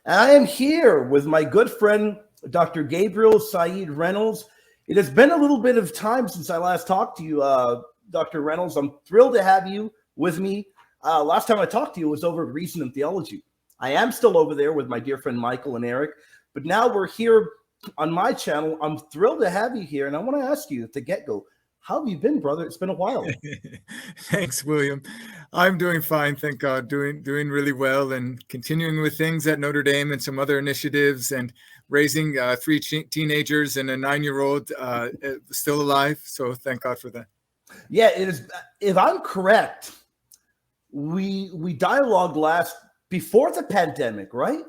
And I am here with my good friend, Dr. Gabriel Said Reynolds. It has been a little bit of time since I last talked to you, Dr. Reynolds. I'm thrilled to have you with me. Last time I talked to you was over at Reason and Theology. I am still over there with my dear friend Michael and Eric, but now we're here on my channel. I'm thrilled to have you here, and I want to ask you at the get-go, how have you been, brother? It's been a while. Thanks, William. I'm doing fine, thank God. Doing really well, and continuing with things at Notre Dame and some other initiatives, and raising 3 teenagers and a 9-year-old still alive. So thank God for that. Yeah, it is. If I'm correct, we dialogued last before the pandemic, right?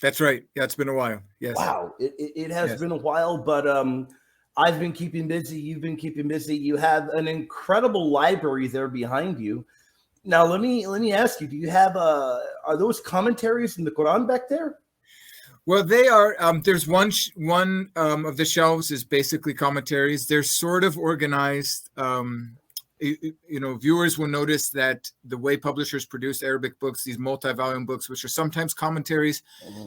That's right. Yeah, it's been a while. Yes. Wow, it has been a while, but I've been keeping busy. You've been keeping busy. You have an incredible library there behind you. Now, let me ask you: do you have are those commentaries in the Quran back there? Well, they are. There's one of the shelves is basically commentaries. They're sort of organized. Viewers will notice that the way publishers produce Arabic books, these multi-volume books, which are sometimes commentaries,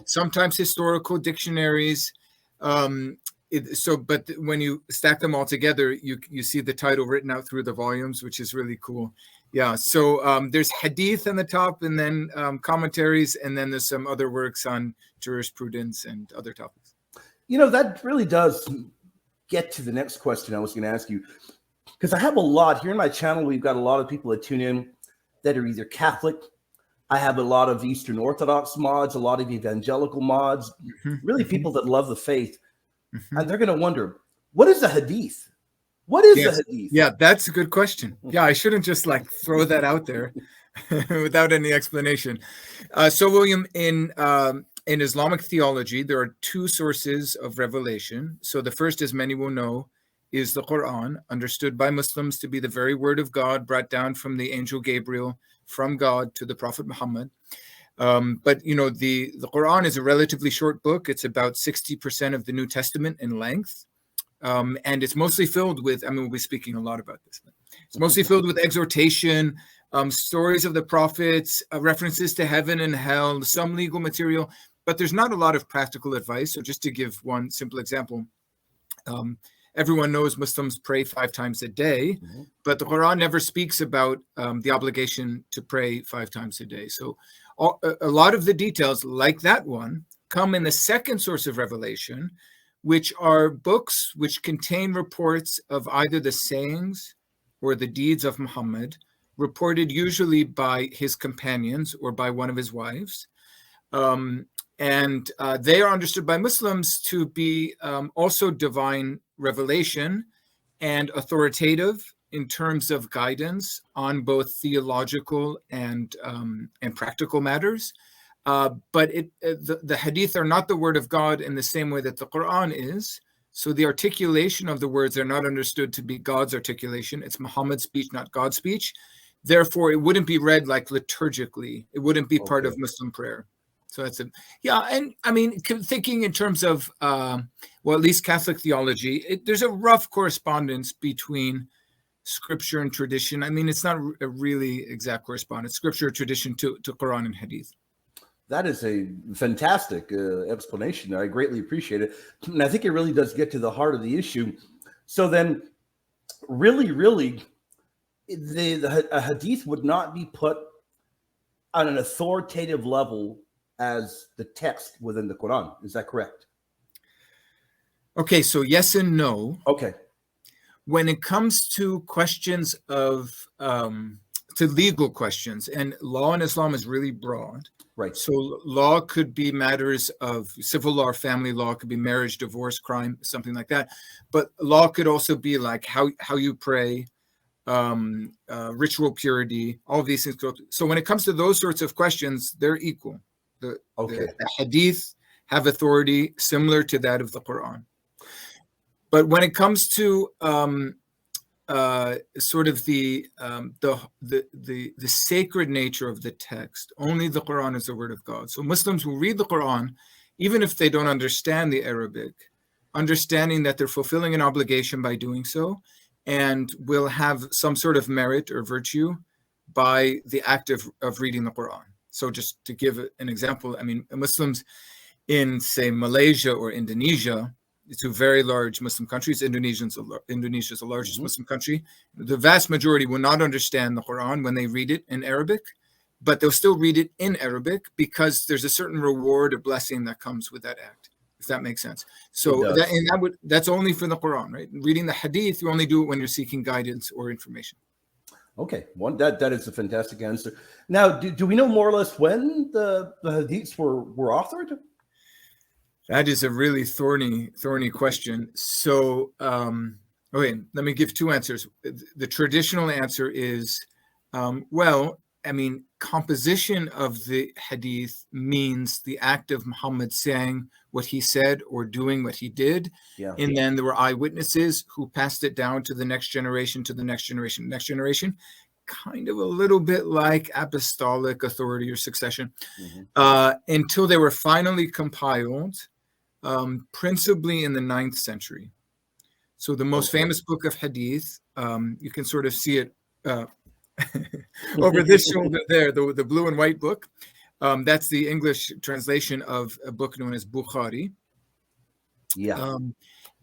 sometimes historical dictionaries. But when you stack them all together, you see the title written out through the volumes, which is really cool. Yeah. So there's Hadith on the top, and then commentaries, and then there's some other works on jurisprudence and other topics. You know, that really does get to the next question I was going to ask you, because I have a lot here in my channel. We've got a lot of people that tune in that are either Catholic. I have a lot of Eastern Orthodox mods, a lot of evangelical mods, really people that love the faith. And they're going to wonder, what is a hadith? What is a hadith? Yeah, that's a good question. Yeah, I shouldn't just like throw that out there without any explanation. So, William, in Islamic theology, there are 2 sources of revelation. So the first, as many will know, is the Qur'an, understood by Muslims to be the very word of God brought down from the angel Gabriel from God to the Prophet Muhammad. But the Qur'an is a relatively short book. It's about 60% of the New Testament in length. And it's mostly filled with, we'll be speaking a lot about this. It's mostly filled with exhortation, stories of the prophets, references to heaven and hell, some legal material, but there's not a lot of practical advice. So just to give one simple example, everyone knows Muslims pray 5 times a day, but the Quran never speaks about the obligation to pray 5 times a day. So a lot of the details, like that one, come in the second source of revelation, which are books which contain reports of either the sayings or the deeds of Muhammad, reported usually by his companions or by one of his wives. And they are understood by Muslims to be also divine revelation and authoritative in terms of guidance on both theological and practical matters. But the hadith are not the word of God in the same way that the Quran is. So the articulation of the words are not understood to be God's articulation. It's Muhammad's speech, not God's speech. Therefore, it wouldn't be read like liturgically. It wouldn't be part of Muslim prayer. So that's it. Yeah, and thinking in terms of, at least Catholic theology, there's a rough correspondence between scripture and tradition. It's not a really exact correspondence, scripture or tradition to Quran and Hadith. That is a fantastic explanation. I greatly appreciate it. And I think it really does get to the heart of the issue. So then, really, a hadith would not be put on an authoritative level as the text within the Quran. Is that correct? Okay, so yes and no. Okay. When it comes to questions of, to legal questions, and law in Islam is really broad. Right. So law could be matters of civil law or family law, could be marriage, divorce, crime, something like that. But law could also be like how you pray, ritual purity, all of these things. So when it comes to those sorts of questions, they're equal. The hadith have authority similar to that of the Quran. But when it comes to sort of the sacred nature of the text, only the Quran is the word of God. So Muslims will read the Quran, even if they don't understand the Arabic, understanding that they're fulfilling an obligation by doing so, and will have some sort of merit or virtue by the act of reading the Quran. So just to give an example, I mean, Muslims in, say, Malaysia or Indonesia, two very large Muslim countries. Indonesia is the largest Muslim country. The vast majority will not understand the Quran when they read it in Arabic, but they'll still read it in Arabic because there's a certain reward or blessing that comes with that act, if that makes sense. So that's only for the Quran, right? Reading the Hadith, you only do it when you're seeking guidance or information. Okay, that is a fantastic answer. Now, do we know more or less when the Hadiths were authored? That is a really thorny question. So, okay, let me give two answers. The traditional answer is, well, I mean, composition of the Hadith means the act of Muhammad saying what he said or doing what he did. Yeah. And then there were eyewitnesses who passed it down to the next generation, next generation, kind of a little bit like apostolic authority or succession, until they were finally compiled, principally in the 9th century. So the most famous book of Hadith, you can sort of see it over this shoulder there, the blue and white book. That's the English translation of a book known as Bukhari. Yeah.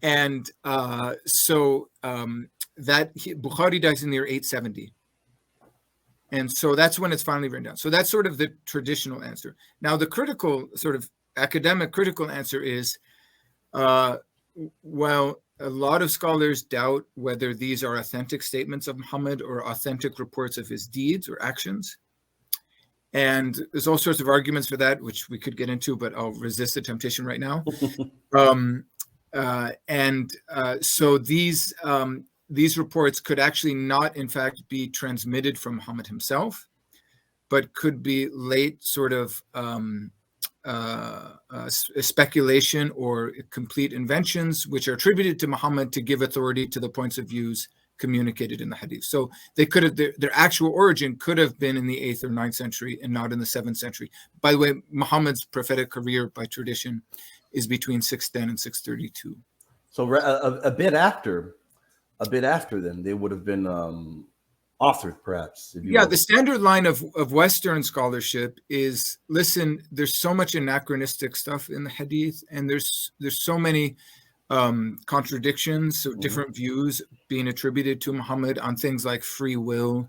That Bukhari dies in the year 870. And so that's when it's finally written down. So that's sort of the traditional answer. Now, the critical, sort of academic critical answer is, well, a lot of scholars doubt whether these are authentic statements of Muhammad or authentic reports of his deeds or actions. And there's all sorts of arguments for that, which we could get into, but I'll resist the temptation right now. So these reports could actually not, in fact, be transmitted from Muhammad himself, but could be late sort of speculation or complete inventions, which are attributed to Muhammad to give authority to the points of views communicated in the Hadith. So they could have, their actual origin could have been in the 8th or 9th century and not in the 7th century. By the way, Muhammad's prophetic career by tradition is between 610 and 632. So a bit after then, they would have been authored, perhaps. Yeah, the standard line of Western scholarship is, listen, there's so much anachronistic stuff in the Hadith, and there's so many contradictions, so different views being attributed to Muhammad on things like free will,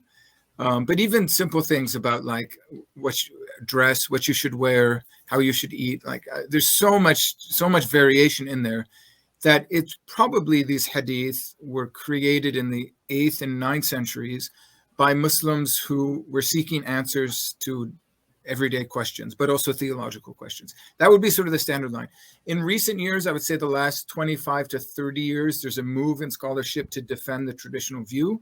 but even simple things about like what you dress, what you should wear, how you should eat. Like there's so much variation in there that it's probably these Hadith were created in the 8th and 9th centuries by Muslims who were seeking answers to everyday questions, but also theological questions. That would be sort of the standard line. In recent years, I would say the last 25 to 30 years, there's a move in scholarship to defend the traditional view.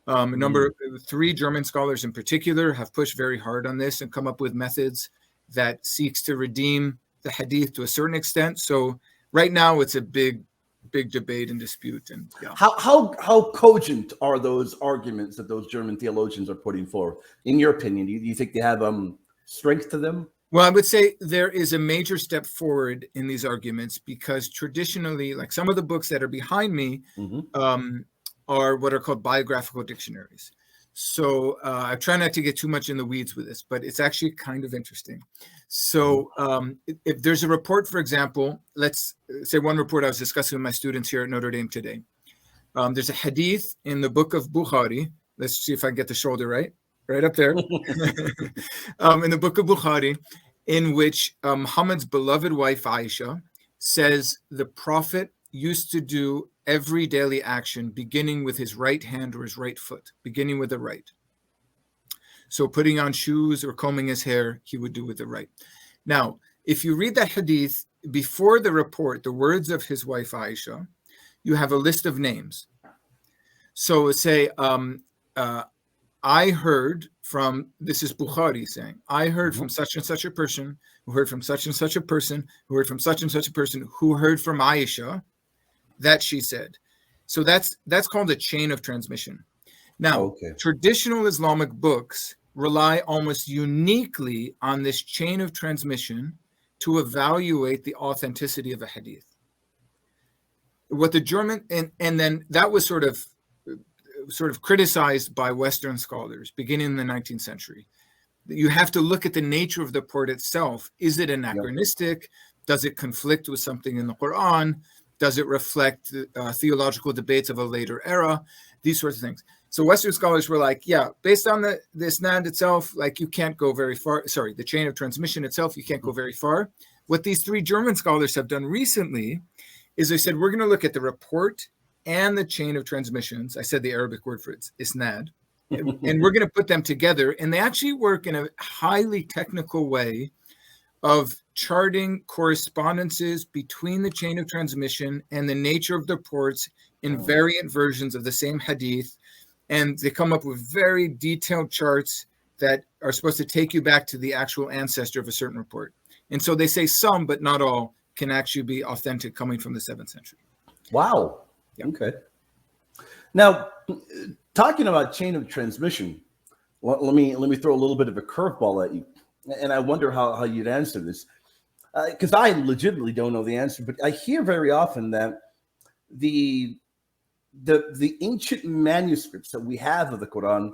Three German scholars in particular have pushed very hard on this and come up with methods that seeks to redeem the Hadith to a certain extent. So right now it's a big debate and dispute. And yeah. How cogent are those arguments that those German theologians are putting forward? In your opinion, do you think they have strength to them? Well, I would say there is a major step forward in these arguments because traditionally, like some of the books that are behind me are what are called biographical dictionaries. So I try not to get too much in the weeds with this, but it's actually kind of interesting. So if there's a report, for example, let's say one report I was discussing with my students here at Notre Dame today. There's a hadith in the book of Bukhari. Let's see if I can get the shoulder right up there. In the book of Bukhari, in which Muhammad's beloved wife Aisha says the Prophet used to do every daily action beginning with his right hand or his right foot, beginning with the right. So putting on shoes or combing his hair, he would do with the right. Now, if you read that hadith, before the report, the words of his wife Aisha, you have a list of names. So say, I heard from, this is Bukhari saying, I heard from such and such a person, who heard from such and such a person, who heard from such and such a person, who heard from Aisha, that she said. So that's called a chain of transmission. Now, traditional Islamic books rely almost uniquely on this chain of transmission to evaluate the authenticity of a hadith. What the German, and then that was sort of criticized by Western scholars beginning in the 19th century. you have to look at the nature of the report itself. Is it anachronistic? Does it conflict with something in the Qur'an? Does it reflect theological debates of a later era? These sorts of things. So Western scholars were like, yeah, based on the isnad itself, like you can't go very far. Sorry, the chain of transmission itself, you can't go very far. What these three German scholars have done recently is they said, we're going to look at the report and the chain of transmissions. I said the Arabic word for it, isnad. And we're going to put them together. And they actually work in a highly technical way of charting correspondences between the chain of transmission and the nature of the reports in variant versions of the same hadith. And they come up with very detailed charts that are supposed to take you back to the actual ancestor of a certain report. And so they say some, but not all, can actually be authentic coming from the 7th century. Wow. Yeah. Okay. Now, talking about chain of transmission, let me throw a little bit of a curveball at you, and I wonder how you'd answer this, because I legitimately don't know the answer. But I hear very often that the ancient manuscripts that we have of the Quran,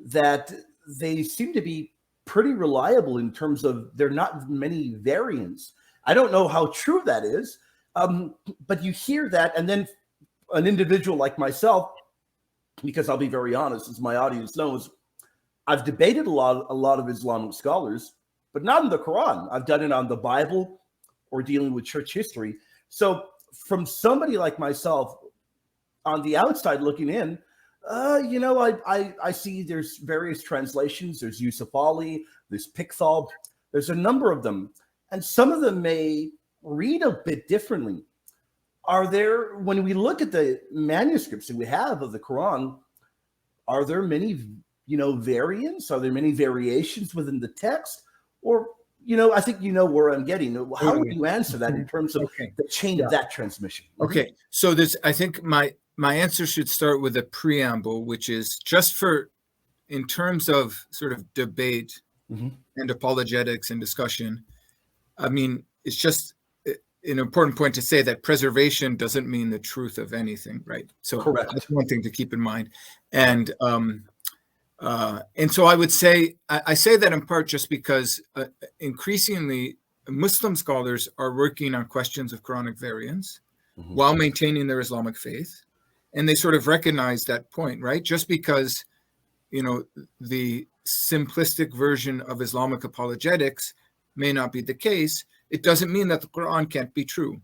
that they seem to be pretty reliable in terms of there are not many variants. I don't know how true that is, but you hear that, and then an individual like myself, because I'll be very honest, as my audience knows, I've debated a lot of Islamic scholars, but not in the Quran. I've done it on the Bible or dealing with church history. So from somebody like myself, on the outside looking in, I see there's various translations. There's Yusuf Ali, there's Pickthall, there's a number of them, and some of them may read a bit differently. Are there, when we look at the manuscripts that we have of the Quran, are there many, variants? Are there many variations within the text? Or, I think you know where I'm getting. How would you answer that in terms of the chain of that transmission? Okay, so I think my answer should start with a preamble, which is just in terms of sort of debate and apologetics and discussion. I mean, it's just an important point to say that preservation doesn't mean the truth of anything, right? So correct. That's one thing to keep in mind. And so I would say, I say that in part just because increasingly Muslim scholars are working on questions of Quranic variants while maintaining their Islamic faith. And they sort of recognize that point, right? Just because, the simplistic version of Islamic apologetics may not be the case, it doesn't mean that the Quran can't be true.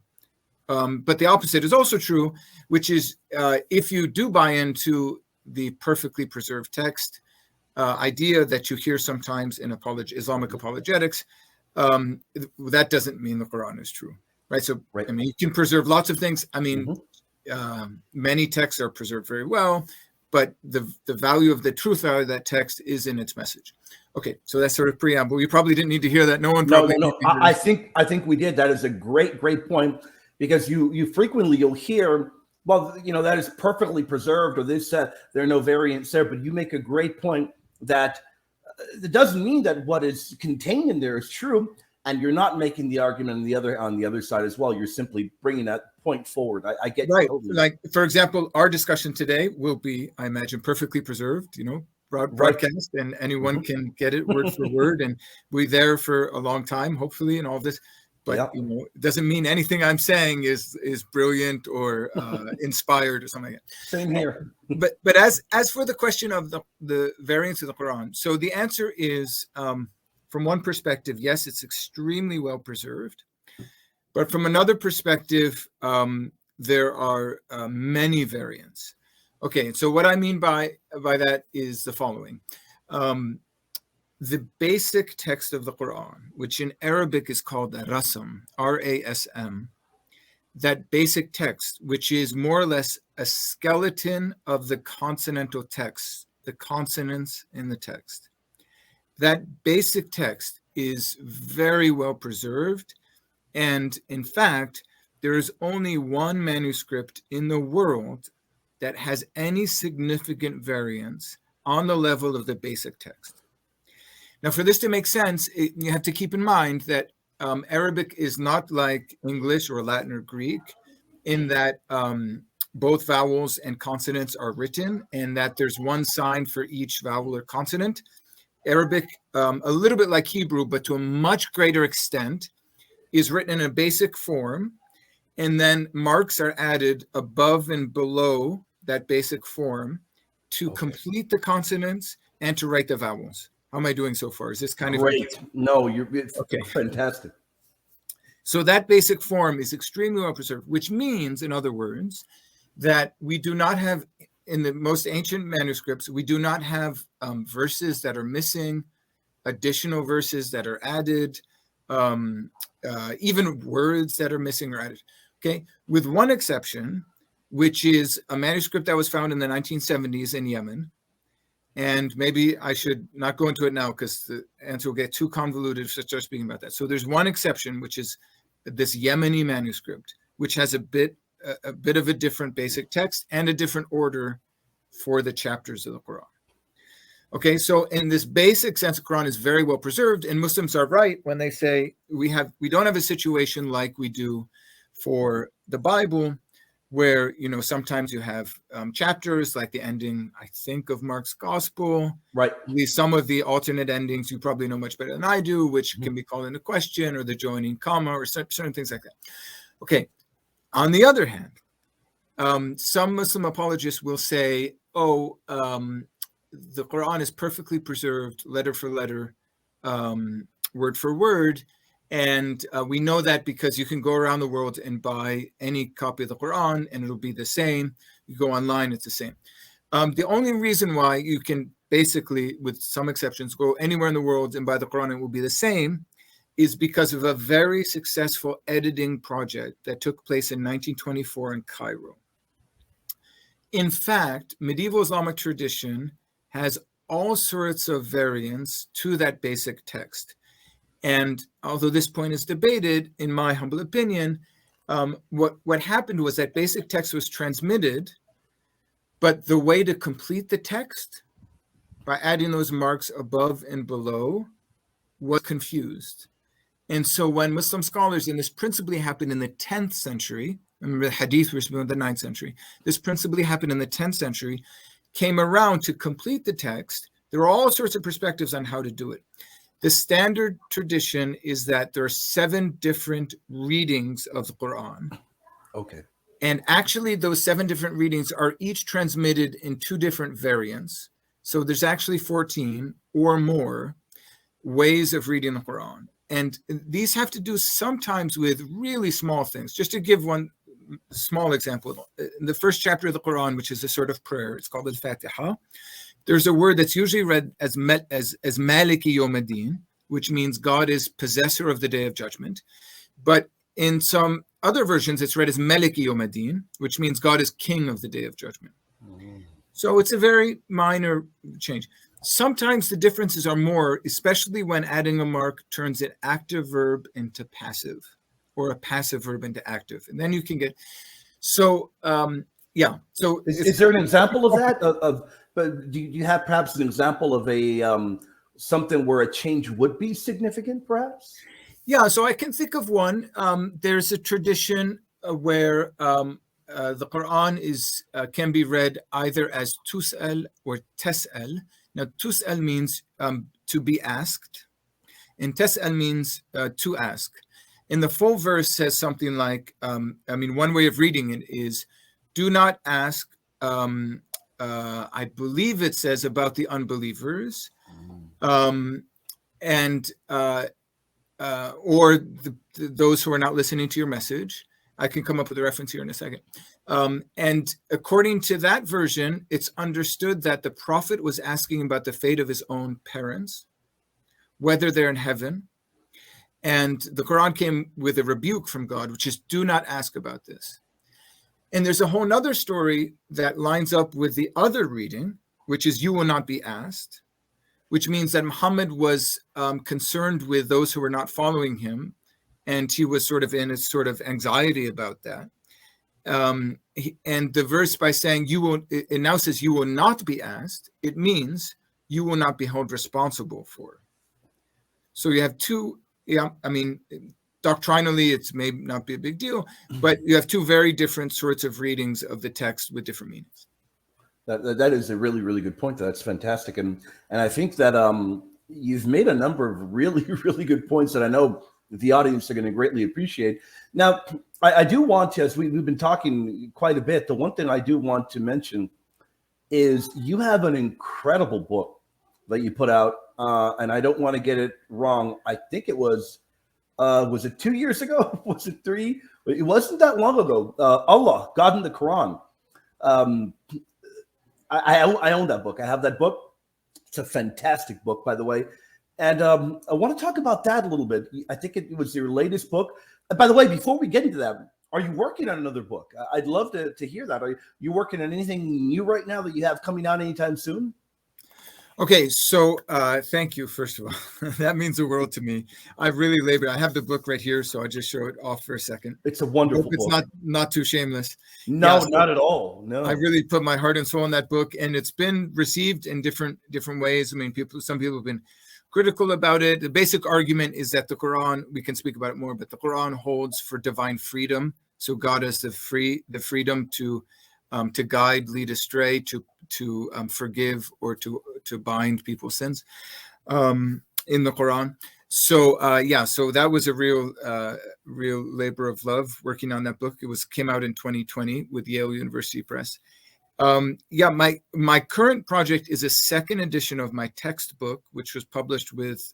But the opposite is also true, which is if you do buy into the perfectly preserved text idea that you hear sometimes in Islamic apologetics, that doesn't mean the Quran is true, right? So, I mean, you can preserve lots of things. I mean, many texts are preserved very well, but the value of the truth out of that text is in its message. Okay, so that's sort of preamble. You probably didn't need to hear that. No one probably. No. I think we did. That is a great point, because you frequently you'll hear, well, that is perfectly preserved, or this there are no variants there. But you make a great point that it doesn't mean that what is contained in there is true, and you're not making the argument on the other side as well. You're simply bringing that point forward. I get right. Totally. Like, for example, our discussion today will be, I imagine, perfectly preserved. Broadcast, and anyone can get it word for word, and we're there for a long time, hopefully, and all this. But it doesn't mean anything I'm saying is brilliant or inspired or something like that. Same here. But as for the question of the variants of the Quran, so the answer is, from one perspective, yes, it's extremely well preserved. But from another perspective, there are many variants. Okay, so what I mean by that is the following. The basic text of the Quran, which in Arabic is called the Rasm, R-A-S-M, that basic text, which is more or less a skeleton of the consonantal text, the consonants in the text. That basic text is very well preserved. And in fact, there is only one manuscript in the world that has any significant variance on the level of the basic text. Now, for this to make sense, you have to keep in mind that Arabic is not like English or Latin or Greek, in that both vowels and consonants are written, and that there's one sign for each vowel or consonant. Arabic, a little bit like Hebrew, but to a much greater extent, is written in a basic form, and then marks are added above and below that basic form to complete the consonants and to write the vowels. How am I doing so far? Is this kind of great? No, it's fantastic. So that basic form is extremely well preserved, which means, in other words, that we do not have, in the most ancient manuscripts, we do not have verses that are missing, additional verses that are added, even words that are missing or added. Okay, with one exception, which is a manuscript that was found in the 1970s in Yemen. And maybe I should not go into it now because the answer will get too convoluted if I start speaking about that. So there's one exception, which is this Yemeni manuscript, which has a bit of a different basic text and a different order for the chapters of the Quran. Okay, so in this basic sense, the Quran is very well preserved, and Muslims are right when they say we don't have a situation like we do for the Bible, where sometimes you have chapters like the ending, I think, of Mark's Gospel. Right. At least some of the alternate endings you probably know much better than I do, which can be called into question, or the joining comma, or certain things like that. Okay. On the other hand, some Muslim apologists will say, the Quran is perfectly preserved, letter for letter, word for word. And we know that because you can go around the world and buy any copy of the Quran and it'll be the same. You go online, it's the same. The only reason why you can basically, with some exceptions, go anywhere in the world and buy the Quran and it will be the same is because of a very successful editing project that took place in 1924 in Cairo. In fact, medieval Islamic tradition has all sorts of variants to that basic text. And although this point is debated, in my humble opinion, what happened was that basic text was transmitted, but the way to complete the text by adding those marks above and below was confused. And so when Muslim scholars, and this principally happened in the 10th century, remember the Hadith was in the 9th century, this principally happened in the 10th century, came around to complete the text. There are all sorts of perspectives on how to do it. The standard tradition is that there are 7 different readings of the Quran. Okay. And actually those 7 different readings are each transmitted in 2 different variants. So there's actually 14 or more ways of reading the Quran. And these have to do sometimes with really small things. Just to give one small example, in the first chapter of the Quran, which is a sort of prayer, it's called Al-Fatiha. There's a word that's usually read as Maliki Yawmiddin, which means God is possessor of the day of judgment. But in some other versions, it's read as Maliki Yawmiddin, which means God is king of the day of judgment. So it's a very minor change. Sometimes the differences are more, especially when adding a mark turns an active verb into passive, or a passive verb into active. And then you can get, so yeah. So is there an example of that? But do you have perhaps an example of a something where a change would be significant, perhaps? Yeah, so I can think of one. There's a tradition where the Quran can be read either as tus'al or tas'al. Now, tus'al means to be asked, and tas'al means to ask. And the full verse says something like, one way of reading it is, do not ask, I believe it says about the unbelievers, or those who are not listening to your message. I can come up with a reference here in a second. And according to that version, it's understood that the prophet was asking about the fate of his own parents, whether they're in heaven. And the Quran came with a rebuke from God, which is, do not ask about this. And there's a whole nother story that lines up with the other reading, which is, you will not be asked, which means that Muhammad was concerned with those who were not following him. And he was sort of in a sort of anxiety about that. And the verse, by saying it now says you will not be asked, it means you will not be held responsible for it. So you have 2, doctrinally, it may not be a big deal, but you have 2 very different sorts of readings of the text with different meanings. That is a really, really good point. That's fantastic. And I think that you've made a number of really, really good points that I know the audience are going to greatly appreciate. Now, I do want to, as we've been talking quite a bit, the one thing I do want to mention is you have an incredible book that you put out, and I don't want to get it wrong. I think it was it 2 years ago? Was it 3? It wasn't that long ago. Allah, God in the Quran. I own that book. I have that book. It's a fantastic book, by the way. And I want to talk about that a little bit. I think it was your latest book. By the way, before we get into that, are you working on another book? I'd love to hear that. Are you working on anything new right now that you have coming out anytime soon? Okay, so thank you, first of all. That means the world to me. I've really labored. I have the book right here, so I'll just show it off for a second. It's a wonderful book. It's not too shameless. No, yeah, so not at all. No. I really put my heart and soul in that book, and it's been received in different ways. I mean, some people have been critical about it. The basic argument is that the Quran, we can speak about it more, but the Quran holds for divine freedom. So God has the freedom to guide, lead astray, to forgive, or to bind people's sins in the Quran. So so that was a real labor of love working on that book. It came out in 2020 with Yale University Press. My current project is a second edition of my textbook, which was published with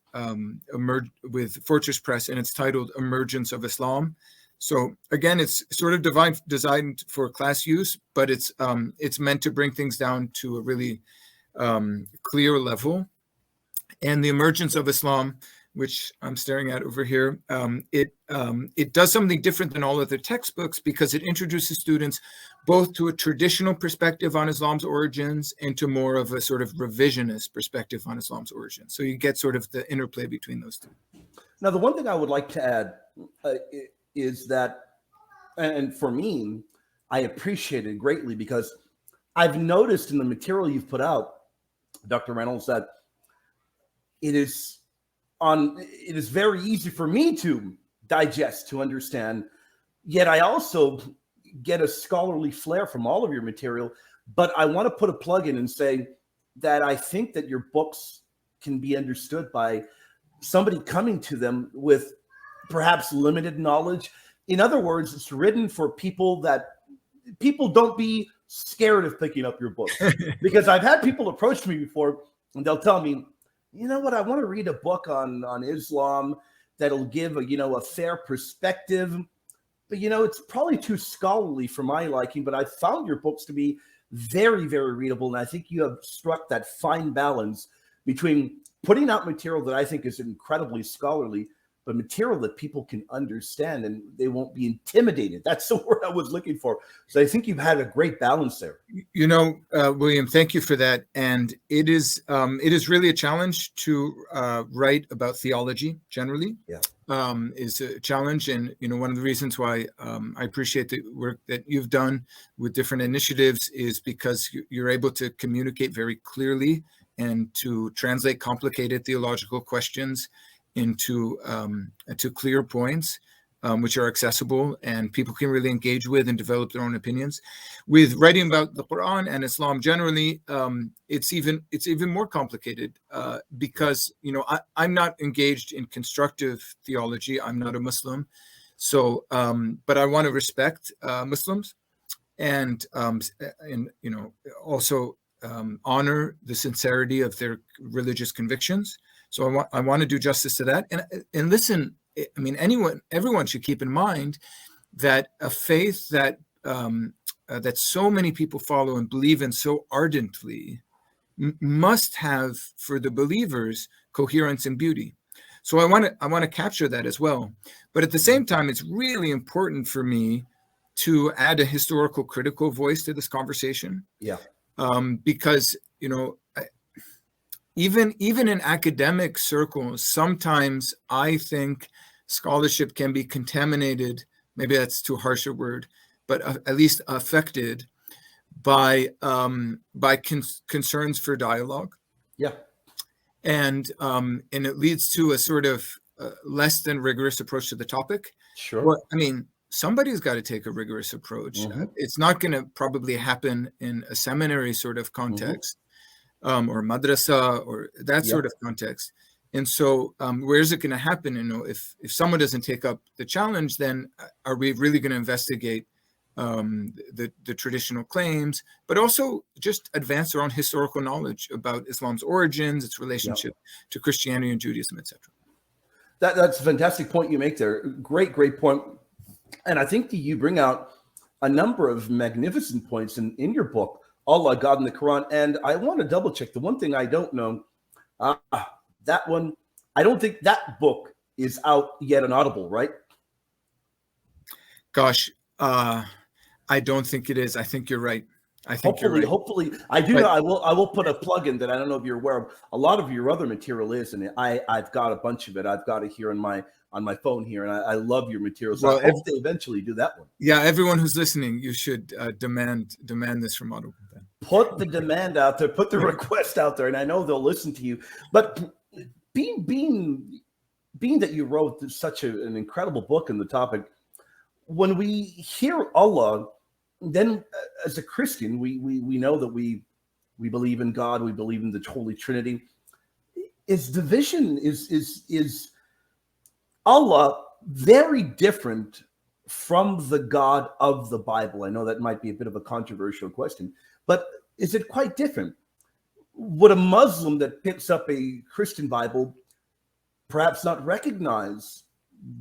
Fortress Press, and it's titled Emergence of Islam. So again, it's sort of designed for class use, but it's meant to bring things down to a really clear level. And the emergence of Islam, which I'm staring at over here, it does something different than all other textbooks because it introduces students both to a traditional perspective on Islam's origins and to more of a sort of revisionist perspective on Islam's origins. So you get sort of the interplay between those two. Now, the one thing I would like to add is that, and for me, I appreciate it greatly because I've noticed in the material you've put out, Dr. Reynolds, that it is very easy for me to digest, to understand, yet I also get a scholarly flair from all of your material. But I want to put a plug in and say that I think that your books can be understood by somebody coming to them with perhaps limited knowledge. In other words, it's written for people don't be scared of picking up your book. Because I've had people approach me before and they'll tell me, you know what, I want to read a book on Islam that'll give a fair perspective. But, it's probably too scholarly for my liking. But I found your books to be very, very readable. And I think you have struck that fine balance between putting out material that I think is incredibly scholarly, but material that people can understand and they won't be intimidated. That's the word I was looking for. So I think you've had a great balance there. William, thank you for that. And it is really a challenge to write about theology generally. Yeah, is a challenge. And, one of the reasons why I appreciate the work that you've done with different initiatives is because you're able to communicate very clearly and to translate complicated theological questions into to clear points, which are accessible and people can really engage with and develop their own opinions. With writing about the Quran and Islam generally, it's even more complicated because I'm not engaged in constructive theology. I'm not a Muslim, so but I want to respect Muslims and also honor the sincerity of their religious convictions. So I want to do justice to that. And listen, I mean, everyone should keep in mind that a faith that that so many people follow and believe in so ardently must have, for the believers, coherence and beauty. So I want to capture that as well. But at the same time, it's really important for me to add a historical critical voice to this conversation. Yeah. Because even in academic circles, sometimes I think scholarship can be contaminated. Maybe that's too harsh a word, but at least affected by concerns for dialogue. Yeah, and it leads to a sort of less than rigorous approach to the topic. Sure. Well, I mean, somebody's got to take a rigorous approach. Mm-hmm. It's not going to probably happen in a seminary sort of context. or madrasa, or that sort of context. And so where is it going to happen? If someone doesn't take up the challenge, then are we really going to investigate the traditional claims, but also just advance our own historical knowledge about Islam's origins, its relationship to Christianity and Judaism, etc. That's a fantastic point you make there. Great point. And I think that you bring out a number of magnificent points in your book, Allah, God, and the Quran. And I want to double check the one thing I don't know. That one, I don't think that book is out yet on Audible, right? Gosh, I don't think it is. I think you're right. Hopefully, I do know. I will put a plug in that I don't know if you're aware of. A lot of your other material is, and I've got a bunch of it. I've got it here on my phone here, and I love your materials. So I hope they eventually do that one. Yeah, everyone who's listening, you should demand this from Audible. Put the demand out there. Put the request out there, and I know they'll listen to you. But being that you wrote such an incredible book on the topic, when we hear Allah, then as a Christian, we know that we believe in God, we believe in the Holy Trinity. Is Allah very different from the God of the Bible? I know that might be a bit of a controversial question, but is it quite different? Would a Muslim that picks up a Christian Bible perhaps not recognize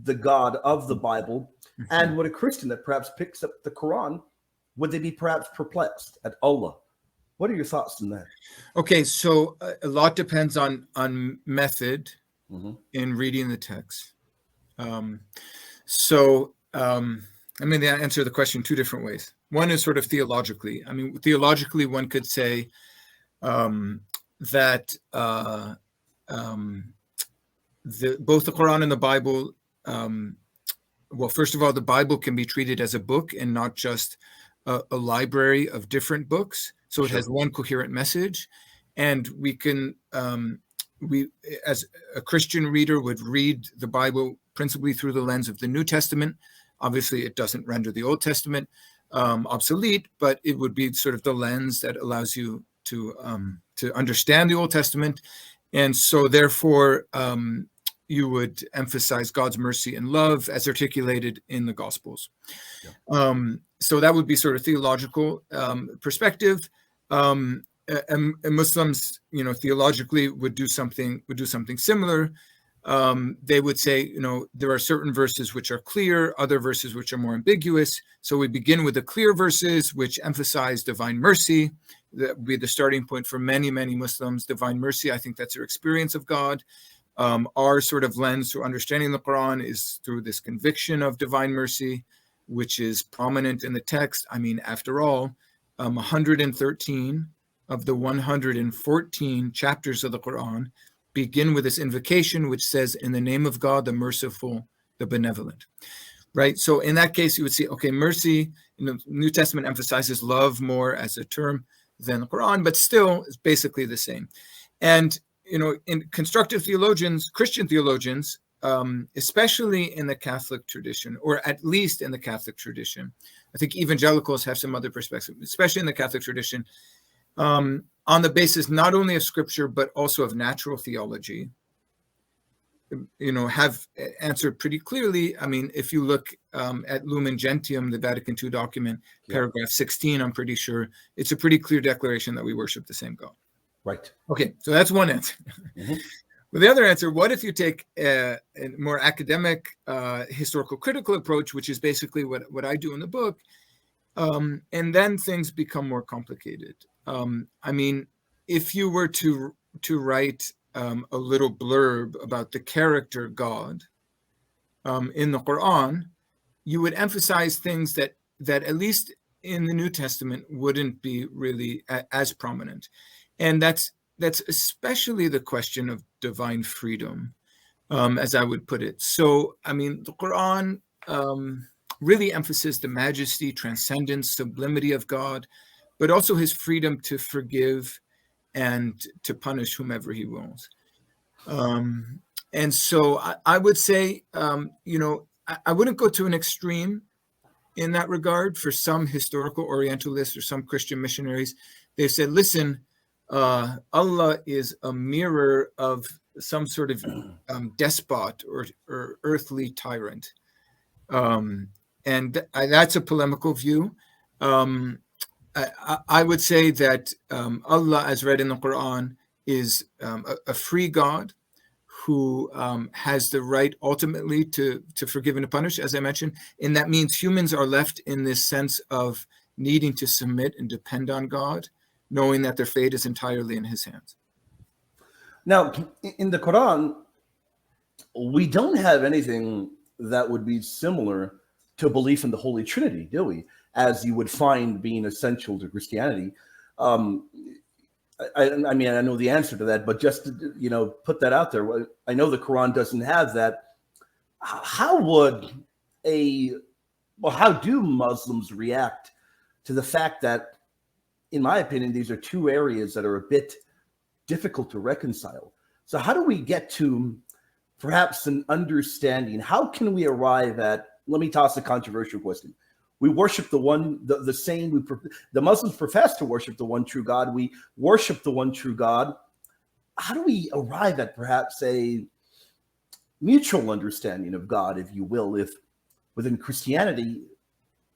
the God of the Bible? Mm-hmm. And would a Christian that perhaps picks up the Quran, would they be perhaps perplexed at Allah? What are your thoughts on that? Okay, so a lot depends on method in reading the text. Let me answer the question two different ways. One is sort of theologically. I mean, theologically, one could say that both the Quran and the Bible, well, first of all, the Bible can be treated as a book and not just a library of different books. So it has one coherent message, and we can, as a Christian reader would read the Bible principally through the lens of the New Testament. Obviously, it doesn't render the Old Testament obsolete, but it would be sort of the lens that allows you to understand the Old Testament. And so therefore, you would emphasize God's mercy and love as articulated in the Gospels. Yeah. So that would be sort of theological perspective. And Muslims, theologically would do something similar. They would say, there are certain verses which are clear, other verses which are more ambiguous. So we begin with the clear verses which emphasize divine mercy. That would be the starting point for many, many Muslims. Divine mercy, I think that's their experience of God. Our sort of lens to understanding the Quran is through this conviction of divine mercy, which is prominent in the text. I mean, after all, 113 of the 114 chapters of the Quran begin with this invocation, which says, in the name of God, the merciful, the benevolent, right? So in that case, you would see, okay, mercy, New Testament emphasizes love more as a term than the Quran, but still it's basically the same. And, in constructive theologians, Christian theologians, especially in the Catholic tradition, or at least in the Catholic tradition, I think evangelicals have some other perspective, especially in the Catholic tradition, on the basis not only of scripture, but also of natural theology, have answered pretty clearly. I mean, if you look at Lumen Gentium, the Vatican II document, paragraph 16, I'm pretty sure it's a pretty clear declaration that we worship the same God. Right. Okay, so that's one answer. Mm-hmm. But the other answer, what if you take a more academic, historical critical approach, which is basically what I do in the book, and then things become more complicated. I mean, if you were to write a little blurb about the character God in the Quran, you would emphasize things that at least in the New Testament wouldn't be really as prominent. And that's especially the question of divine freedom, as I would put it. So, I mean, the Quran really emphasizes the majesty, transcendence, sublimity of God, but also his freedom to forgive and to punish whomever he wills. And so I would say, I wouldn't go to an extreme in that regard. For some historical Orientalists or some Christian missionaries, they said, listen, Allah is a mirror of some sort of despot or earthly tyrant. And that's a polemical view. I would say that Allah, as read in the Quran, is a free God who has the right ultimately to forgive and to punish, as I mentioned. And that means humans are left in this sense of needing to submit and depend on God, knowing that their fate is entirely in his hands. Now, in the Quran, we don't have anything that would be similar to belief in the Holy Trinity, do we? As you would find being essential to Christianity. I mean, I know the answer to that, but just to, put that out there. I know the Quran doesn't have that. How do Muslims react to the fact that, in my opinion, these are two areas that are a bit difficult to reconcile? So how do we get to perhaps an understanding? How can we arrive at, let me toss a controversial question. We worship the same, the Muslims profess to worship the one true God. We worship the one true God. How do we arrive at perhaps a mutual understanding of God, if you will, if within Christianity,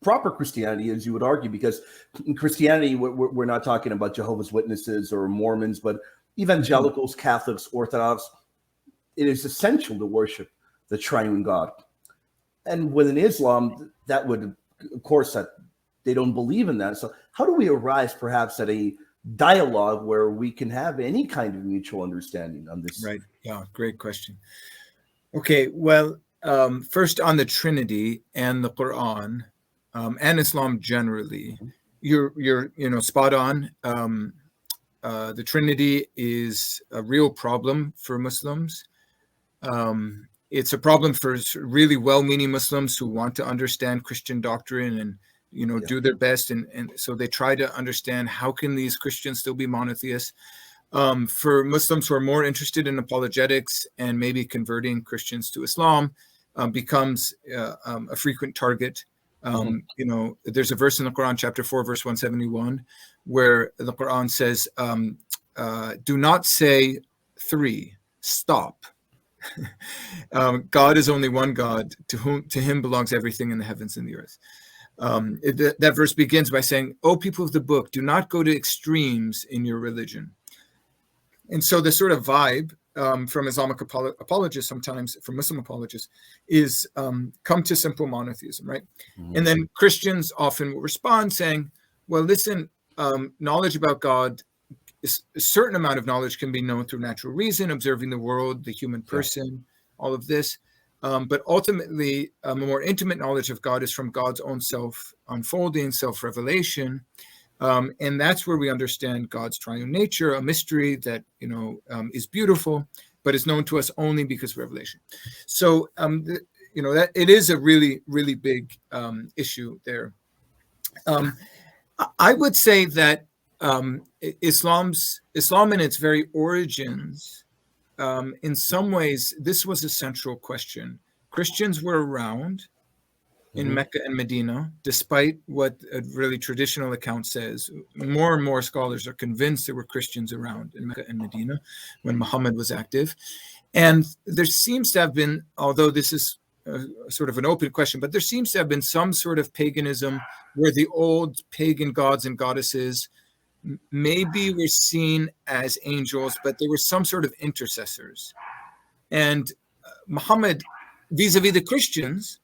proper Christianity, as you would argue, because in Christianity, we're not talking about Jehovah's Witnesses or Mormons, but evangelicals, Catholics, Orthodox, it is essential to worship the triune God. And within Islam, that would, of course, that they don't believe in that. So how do we arrive perhaps at a dialogue where we can have any kind of mutual understanding on this? Right. Yeah, great question. Okay, well, first on the Trinity and the Quran and Islam generally, you're spot on. The Trinity is a real problem for Muslims. It's a problem for really well-meaning Muslims who want to understand Christian doctrine and do their best, and so they try to understand how can these Christians still be monotheists. For Muslims who are more interested in apologetics and maybe converting Christians to Islam, becomes a frequent target. There's a verse in the Quran, chapter 4, verse 171, where the Quran says, do not say three, stop. God is only one God, to him belongs everything in the heavens and the earth. That verse begins by saying, "O people of the book, do not go to extremes in your religion." And so the sort of vibe from Islamic apologists, sometimes from Muslim apologists, is come to simple monotheism, right? Mm-hmm. And then Christians often will respond saying, well, listen, knowledge about God, a certain amount of knowledge can be known through natural reason, observing the world, the human person, all of this. But ultimately, a more intimate knowledge of God is from God's own self-unfolding, self-revelation. And that's where we understand God's triune nature, a mystery that, is beautiful, but is known to us only because of revelation. So, that it is a really, really big issue there. I would say that Islam in its very origins, in some ways, this was a central question. Christians were around in Mecca and Medina, despite what a really traditional account says. More and more scholars are convinced there were Christians around in Mecca and Medina when Muhammad was active. And there seems to have been, although this is sort of an open question, but there seems to have been some sort of paganism where the old pagan gods and goddesses maybe were seen as angels, but they were some sort of intercessors. And Muhammad, vis-a-vis the Christians,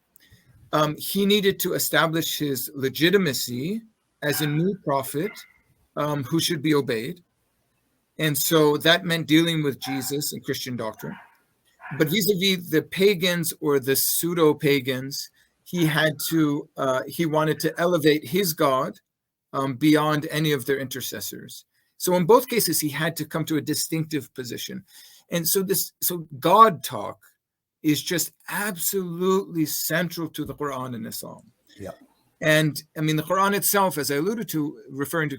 he needed to establish his legitimacy as a new prophet who should be obeyed. And so that meant dealing with Jesus and Christian doctrine. But vis-a-vis the pagans or the pseudo-pagans, he wanted to elevate his God beyond any of their intercessors. So in both cases, he had to come to a distinctive position. And so God talk is just absolutely central to the Quran and Islam. Yeah. And I mean, the Quran itself, as I alluded to, referring to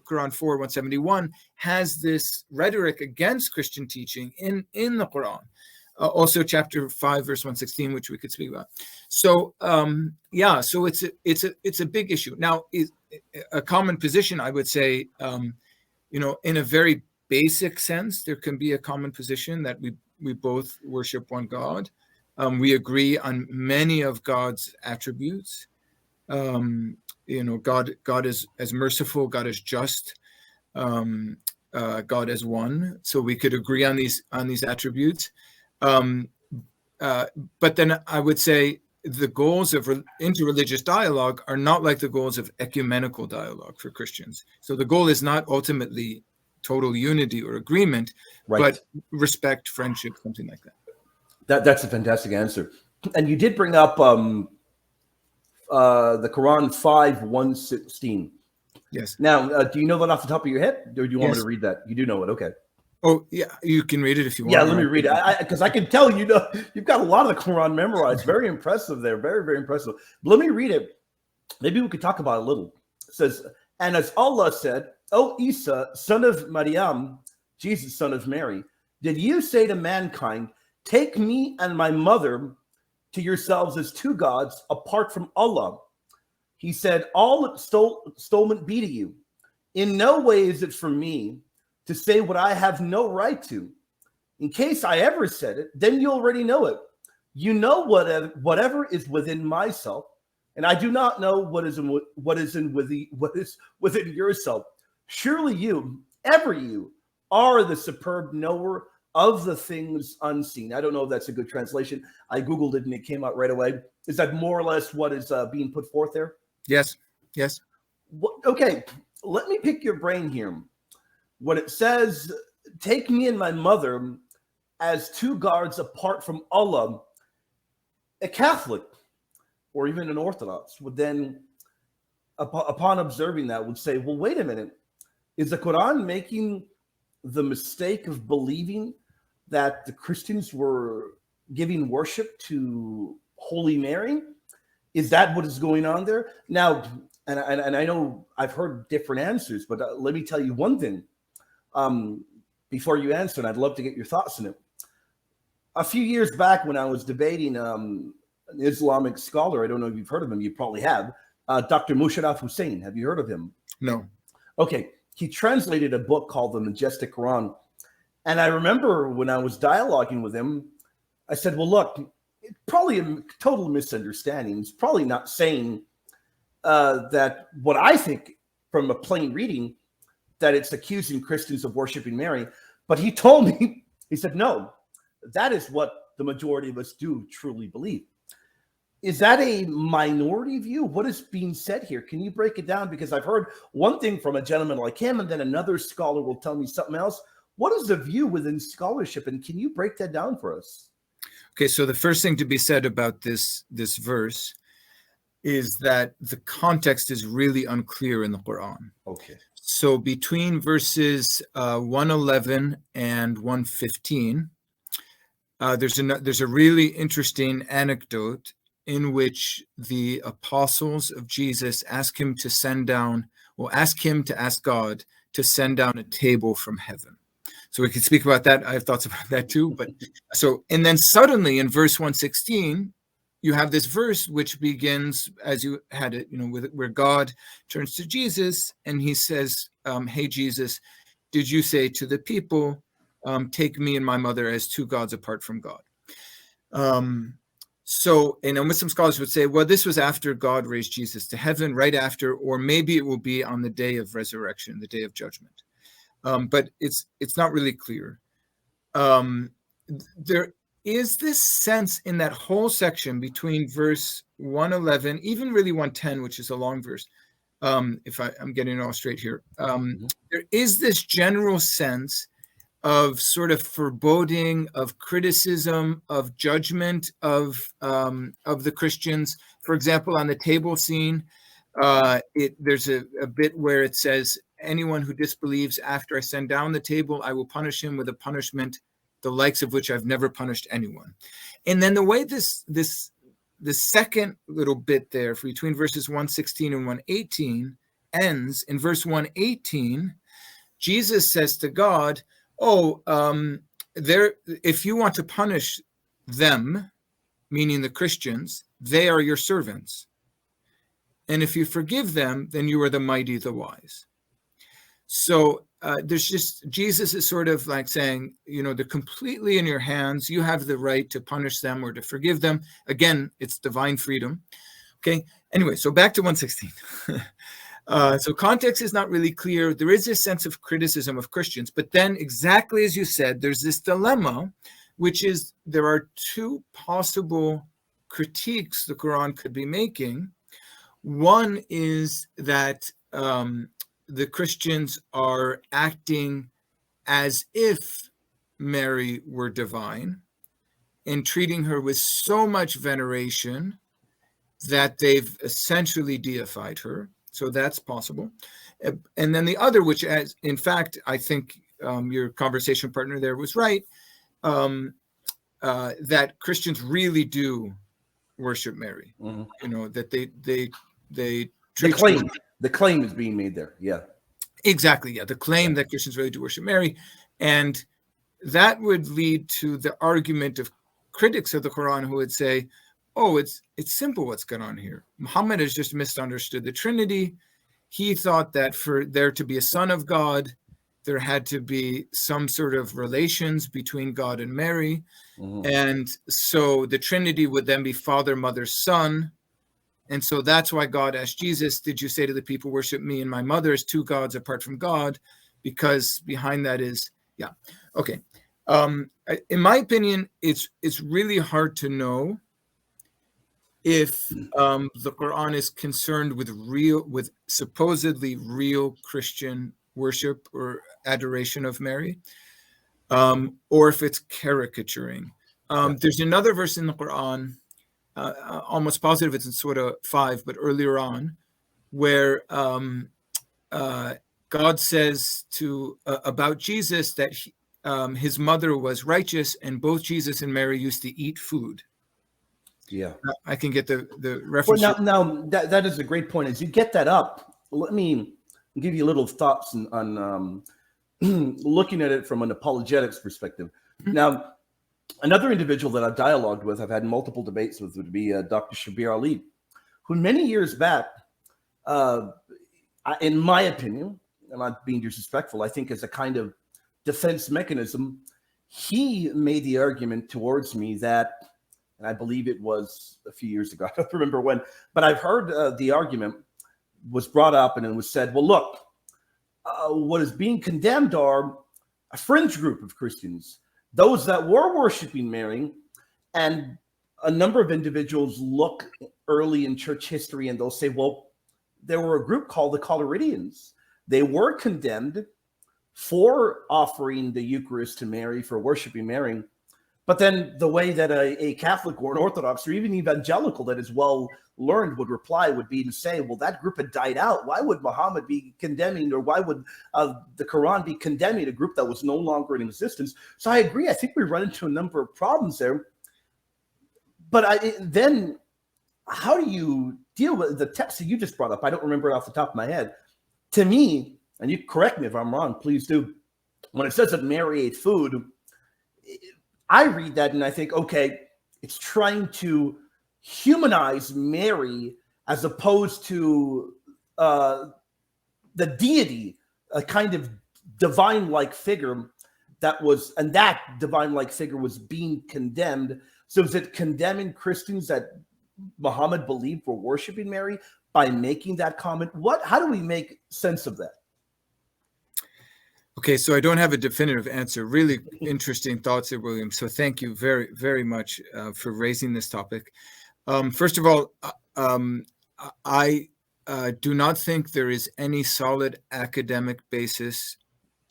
Quran 4:171, has this rhetoric against Christian teaching in the Quran. Also chapter 5, verse 116, which we could speak about. So, so it's a big issue. Now, a common position, I would say, in a very basic sense, there can be a common position that we both worship one God. We agree on many of God's attributes. God is as merciful, God is just, God is one. So we could agree on these attributes. But then I would say the goals of interreligious dialogue are not like the goals of ecumenical dialogue for Christians. So the goal is not ultimately total unity or agreement, Right. but respect, friendship, something like that. That's a fantastic answer. And you did bring up the Quran 5:116. Yes. Now, do you know that off the top of your head, or do you want me Yes. to read that? You do know it, okay? Oh, yeah, you can read it if you want. Yeah, let me read it, because I can tell you've got a lot of the Quran memorized. Very impressive there, very, very impressive. But let me read it. Maybe we could talk about it a little. It says, and as Allah said, O Isa, son of Maryam, Jesus, son of Mary, did you say to mankind, take me and my mother to yourselves as two gods apart from Allah? He said, all stolment be to you. In no way is it for me to say what I have no right to. In case I ever said it, then you already know it. You know whatever is within myself, and I do not know what is within yourself. Surely you, ever you, are the superb knower of the things unseen. I don't know if that's a good translation. I Googled it and it came out right away. Is that more or less what is being put forth there? Yes. Yes. Okay, let me pick your brain here. When it says, take me and my mother as two gods apart from Allah, a Catholic or even an Orthodox would then, upon observing that, would say, well, wait a minute. Is the Quran making the mistake of believing that the Christians were giving worship to Holy Mary? Is that what is going on there? Now, and I know I've heard different answers, but let me tell you one thing. Before you answer, and I'd love to get your thoughts on it. A few years back when I was debating an Islamic scholar, I don't know if you've heard of him, you probably have, Dr. Musharraf Hussain. Have you heard of him? No. Okay. He translated a book called The Majestic Quran. And I remember when I was dialoguing with him, I said, well, look, it's probably a total misunderstanding. It's probably not saying that what I think from a plain reading, that it's accusing Christians of worshiping Mary. But he told me, he said, no, that is what the majority of us do truly believe. Is that a minority view? What is being said here? Can you break it down? Because I've heard one thing from a gentleman like him, and then another scholar will tell me something else. What is the view within scholarship? And can you break that down for us? Okay, so the first thing to be said about this verse is that the context is really unclear in the Quran. Okay. So between verses 111 and 115, there's a really interesting anecdote in which the apostles of Jesus ask him to ask God to send down a table from heaven. So we can speak about that. I have thoughts about that too. But and then suddenly in verse 116, you have this verse which begins as you had it, where God turns to Jesus and he says, hey, Jesus, did you say to the people, take me and my mother as two gods apart from God? So, Muslim scholars would say, well, this was after God raised Jesus to heaven, right after, or maybe it will be on the day of resurrection, the day of judgment. But it's not really clear. There is this sense in that whole section between verse 111, even really 110, which is a long verse, if I'm getting it all straight here, there is this general sense of sort of foreboding, of criticism, of judgment of the Christians. For example, on the table scene, there's a bit where it says, anyone who disbelieves after I send down the table, I will punish him with a punishment the likes of which I've never punished anyone. And then the way the second little bit there between verses 116 and 118 ends in verse 118, Jesus says to God, if you want to punish them, meaning the Christians, they are your servants. And if you forgive them, then you are the mighty, the wise. So there's just, Jesus is sort of like saying, they're completely in your hands. You have the right to punish them or to forgive them. Again, it's divine freedom. Okay. Anyway, so back to 116. So context is not really clear. There is this sense of criticism of Christians, but then exactly as you said, there's this dilemma, which is there are two possible critiques the Quran could be making. One is that the Christians are acting as if Mary were divine and treating her with so much veneration that they've essentially deified her. So that's possible. And then the other, which as in fact, I think your conversation partner there was right, that Christians really do worship Mary. Mm-hmm. That they treat the claim is being made there. Yeah. Exactly. Yeah. The claim that Christians really do worship Mary. And that would lead to the argument of critics of the Quran who would say, oh, it's simple what's going on here. Muhammad has just misunderstood the Trinity. He thought that for there to be a son of God, there had to be some sort of relations between God and Mary. Mm-hmm. And so the Trinity would then be Father, Mother, Son. And so that's why God asked Jesus, did you say to the people, worship me and my mother as two gods apart from God? Because behind that is, yeah. Okay. In my opinion, it's really hard to know if the Quran is concerned with supposedly real Christian worship or adoration of Mary, or if it's caricaturing. There's another verse in the Quran, almost positive it's in Surah 5, but earlier on, where God says about Jesus that his mother was righteous, and both Jesus and Mary used to eat food. Yeah, I can get the reference. Well, now that is a great point. As you get that up, let me give you a little thoughts on looking at it from an apologetics perspective. Mm-hmm. Now, another individual that I've dialogued with, I've had multiple debates with, would be Dr. Shabir Ali, who many years back, in my opinion, I'm not being disrespectful, I think as a kind of defense mechanism, he made the argument towards me that, and I believe it was a few years ago, I don't remember when, but I've heard the argument was brought up and it was said, well, look, what is being condemned are a fringe group of Christians, those that were worshiping Mary, and a number of individuals look early in church history and they'll say, well, there were a group called the Coloridians. They were condemned for offering the Eucharist to Mary, for worshiping Mary. But then the way that a Catholic or an Orthodox or even evangelical that is well learned would reply would be to say, well, that group had died out. Why would Muhammad be condemning, or why would the Quran be condemning a group that was no longer in existence? So I agree. I think we run into a number of problems there. But then how do you deal with the text that you just brought up? I don't remember it off the top of my head. To me, and you correct me if I'm wrong, please do. When it says that Mary ate food, I read that and I think, okay, it's trying to humanize Mary as opposed to the deity, a kind of divine-like figure that was, and that divine-like figure was being condemned. So is it condemning Christians that Muhammad believed were worshiping Mary by making that comment? How do we make sense of that? Okay, so I don't have a definitive answer. Really interesting thoughts there, William. So thank you very, very much for raising this topic. First of all, I do not think there is any solid academic basis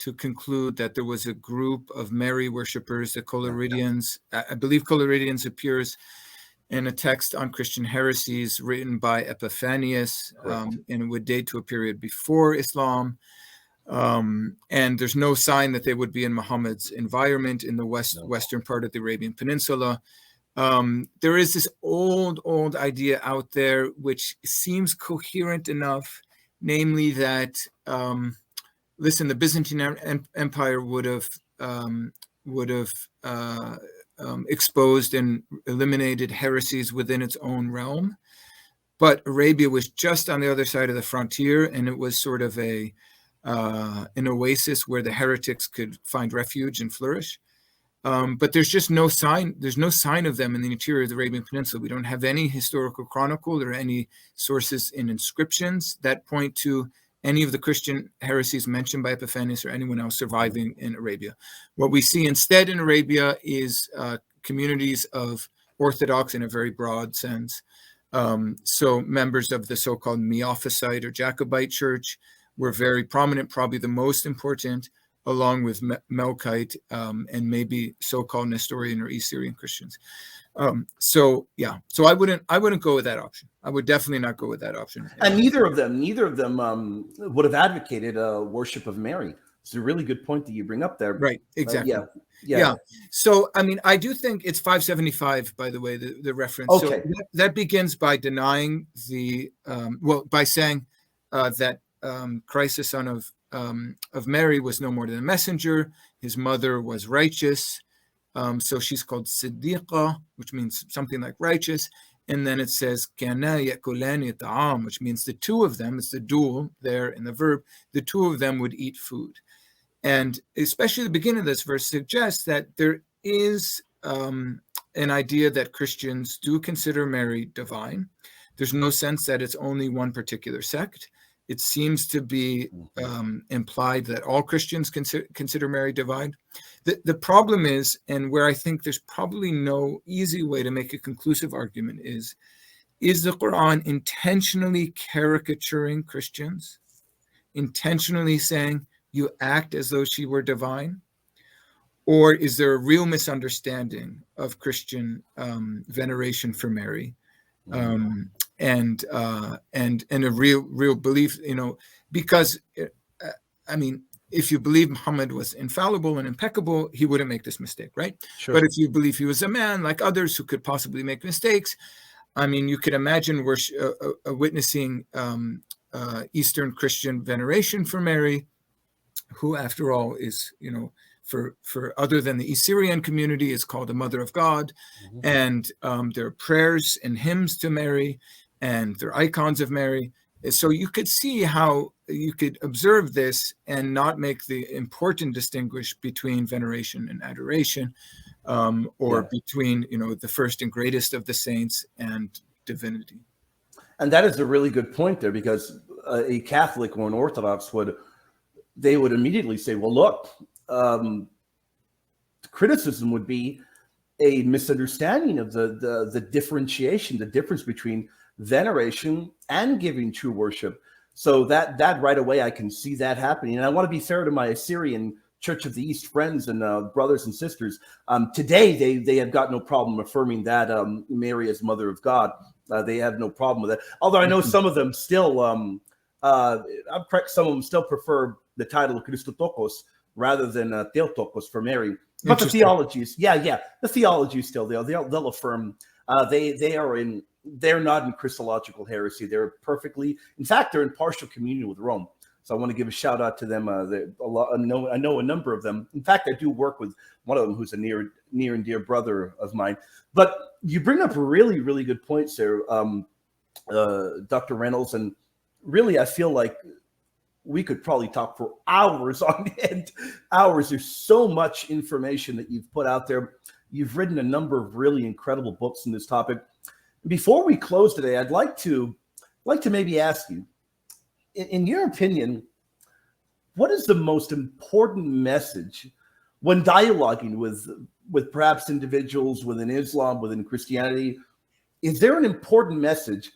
to conclude that there was a group of Mary worshippers, the Coloridians. I believe Coloridians appears in a text on Christian heresies written by Epiphanius, and it would date to a period before Islam. And there's no sign that they would be in Muhammad's environment in the western part of the Arabian Peninsula. There is this old idea out there which seems coherent enough, namely that, listen, the Byzantine Empire would have exposed and eliminated heresies within its own realm, but Arabia was just on the other side of the frontier, and it was sort of a an oasis where the heretics could find refuge and flourish. But there's just no sign. There's no sign of them in the interior of the Arabian Peninsula. We don't have any historical chronicle or any sources in inscriptions that point to any of the Christian heresies mentioned by Epiphanes or anyone else surviving in Arabia. What we see instead in Arabia is communities of Orthodox in a very broad sense. So members of the so-called Miaphysite or Jacobite church were very prominent, probably the most important, along with Melkite and maybe so-called Nestorian or East Syrian Christians. So I wouldn't go with that option. I would definitely not go with that option. And neither of them would have advocated worship of Mary. It's a really good point that you bring up there. Right, exactly. Yeah. So, I mean, I do think it's 575, by the way, the reference. Okay. So that begins by denying by saying that Christ, the son of Mary, was no more than a messenger. His mother was righteous. So she's called Siddiqa, which means something like righteous. And then it says, Kana yakulani ta'am, which means the two of them, it's the dual there in the verb, the two of them would eat food. And especially the beginning of this verse suggests that there is an idea that Christians do consider Mary divine. There's no sense that it's only one particular sect. It seems to be implied that all Christians consider Mary divine. The problem is, and where I think there's probably no easy way to make a conclusive argument is the Qur'an intentionally caricaturing Christians, intentionally saying you act as though she were divine? Or is there a real misunderstanding of Christian veneration for Mary? And a real belief, because I mean, if you believe Muhammad was infallible and impeccable, he wouldn't make this mistake, right? Sure. But if you believe he was a man like others who could possibly make mistakes, I mean, you could imagine we're witnessing Eastern Christian veneration for Mary, who, after all, is for other than the East Syrian community, is called the Mother of God, and there are prayers and hymns to Mary, and there are icons of Mary. So you could see how you could observe this and not make the important distinguish between veneration and adoration, between the first and greatest of the saints and divinity. And that is a really good point there, because a Catholic or an Orthodox would immediately say, well, look, the criticism would be a misunderstanding of the differentiation, the difference between veneration and giving true worship. So that right away, I can see that happening. And I want to be fair to my Assyrian Church of the East friends and brothers and sisters. Today, they have got no problem affirming that Mary is Mother of God. They have no problem with that. Although I know some of them still, I'm correct, some of them still prefer the title Christotokos rather than Theotokos for Mary. But the theology is, the theology is still there. They'll affirm they're not in Christological heresy. They're perfectly, in fact, they're in partial communion with Rome. So I want to give a shout out to them. I know a number of them. In fact, I do work with one of them who's a near and dear brother of mine. But you bring up really, really good points there, Dr. Reynolds. And really, I feel like we could probably talk for hours on end. Hours. There's so much information that you've put out there. You've written a number of really incredible books in this topic. Before we close today, I'd like to maybe ask you, in your opinion, what is the most important message when dialoguing with perhaps individuals within Islam, within Christianity? Is there an important message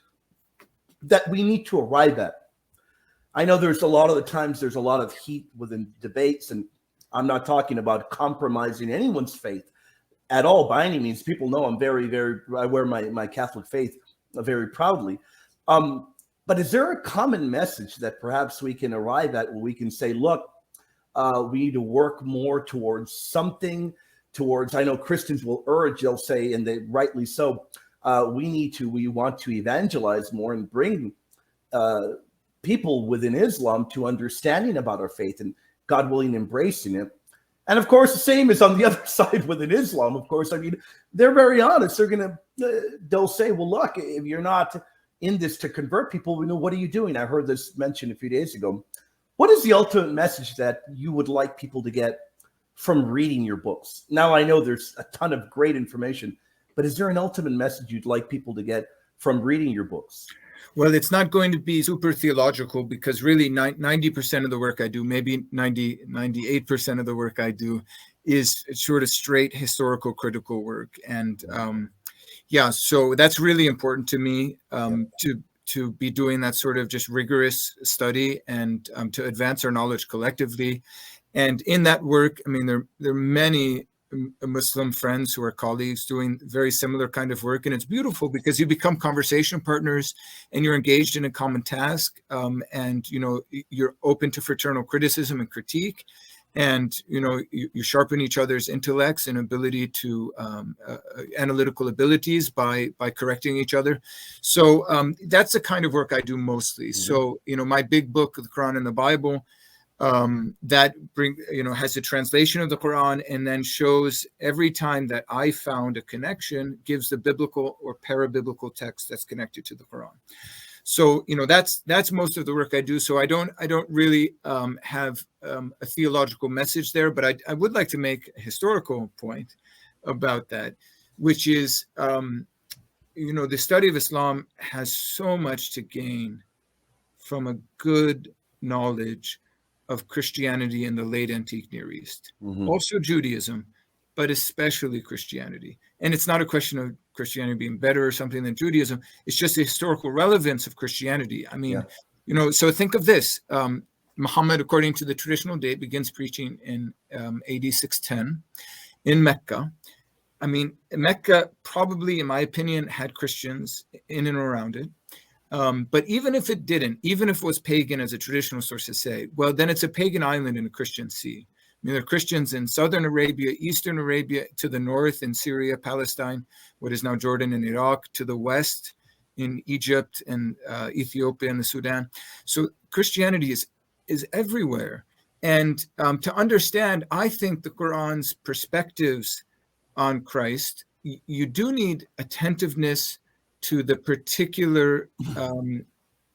that we need to arrive at? I know there's a lot of heat within debates, and I'm not talking about compromising anyone's faith at all by any means. People know I'm very, very, I wear my Catholic faith very proudly. But is there a common message that perhaps we can arrive at where we can say, look, we need to work more towards something, I know Christians will urge, they'll say, and they rightly so, we want to evangelize more and bring people within Islam to understanding about our faith and, God willing, embracing it. And of course, the same is on the other side within Islam. Of course, I mean, they're very honest. They'll say, well, look, if you're not in this to convert people, we know, what are you doing? I heard this mentioned a few days ago. what is the ultimate message that you would like people to get from reading your books? Now, I know there's a ton of great information, but is there an ultimate message you'd like people to get from reading your books? Well, it's not going to be super theological, because really 90% of the work I do, maybe 98% of the work I do, is sort of straight historical critical work. And so that's really important to me, to be doing that sort of just rigorous study, and to advance our knowledge collectively. And in that work, I mean, there are many Muslim friends who are colleagues doing very similar kind of work. And it's beautiful because you become conversation partners and you're engaged in a common task. And, you're open to fraternal criticism and critique. And, you sharpen each other's intellects and ability to analytical abilities by correcting each other. So that's the kind of work I do mostly. Mm-hmm. So, my big book, the Quran and the Bible, that has a translation of the Quran, and then shows every time that I found a connection, gives the biblical or parabiblical text that's connected to the Quran. So that's most of the work I do. So I don't really have a theological message there, but I would like to make a historical point about that, which is the study of Islam has so much to gain from a good knowledge of Christianity in the late antique Near East, mm-hmm. also Judaism, but especially Christianity. And it's not a question of Christianity being better or something than Judaism. It's just the historical relevance of Christianity. I mean, so think of this. Muhammad, according to the traditional date, begins preaching in AD 610 in Mecca. I mean, Mecca probably, in my opinion, had Christians in and around it. But even if it didn't, even if it was pagan, as a traditional sources say, well, then it's a pagan island in a Christian sea. I mean, there are Christians in southern Arabia, eastern Arabia, to the north in Syria, Palestine, what is now Jordan and Iraq, to the west in Egypt and Ethiopia and the Sudan. So Christianity is everywhere. And to understand, I think, the Quran's perspectives on Christ, you do need attentiveness to the particular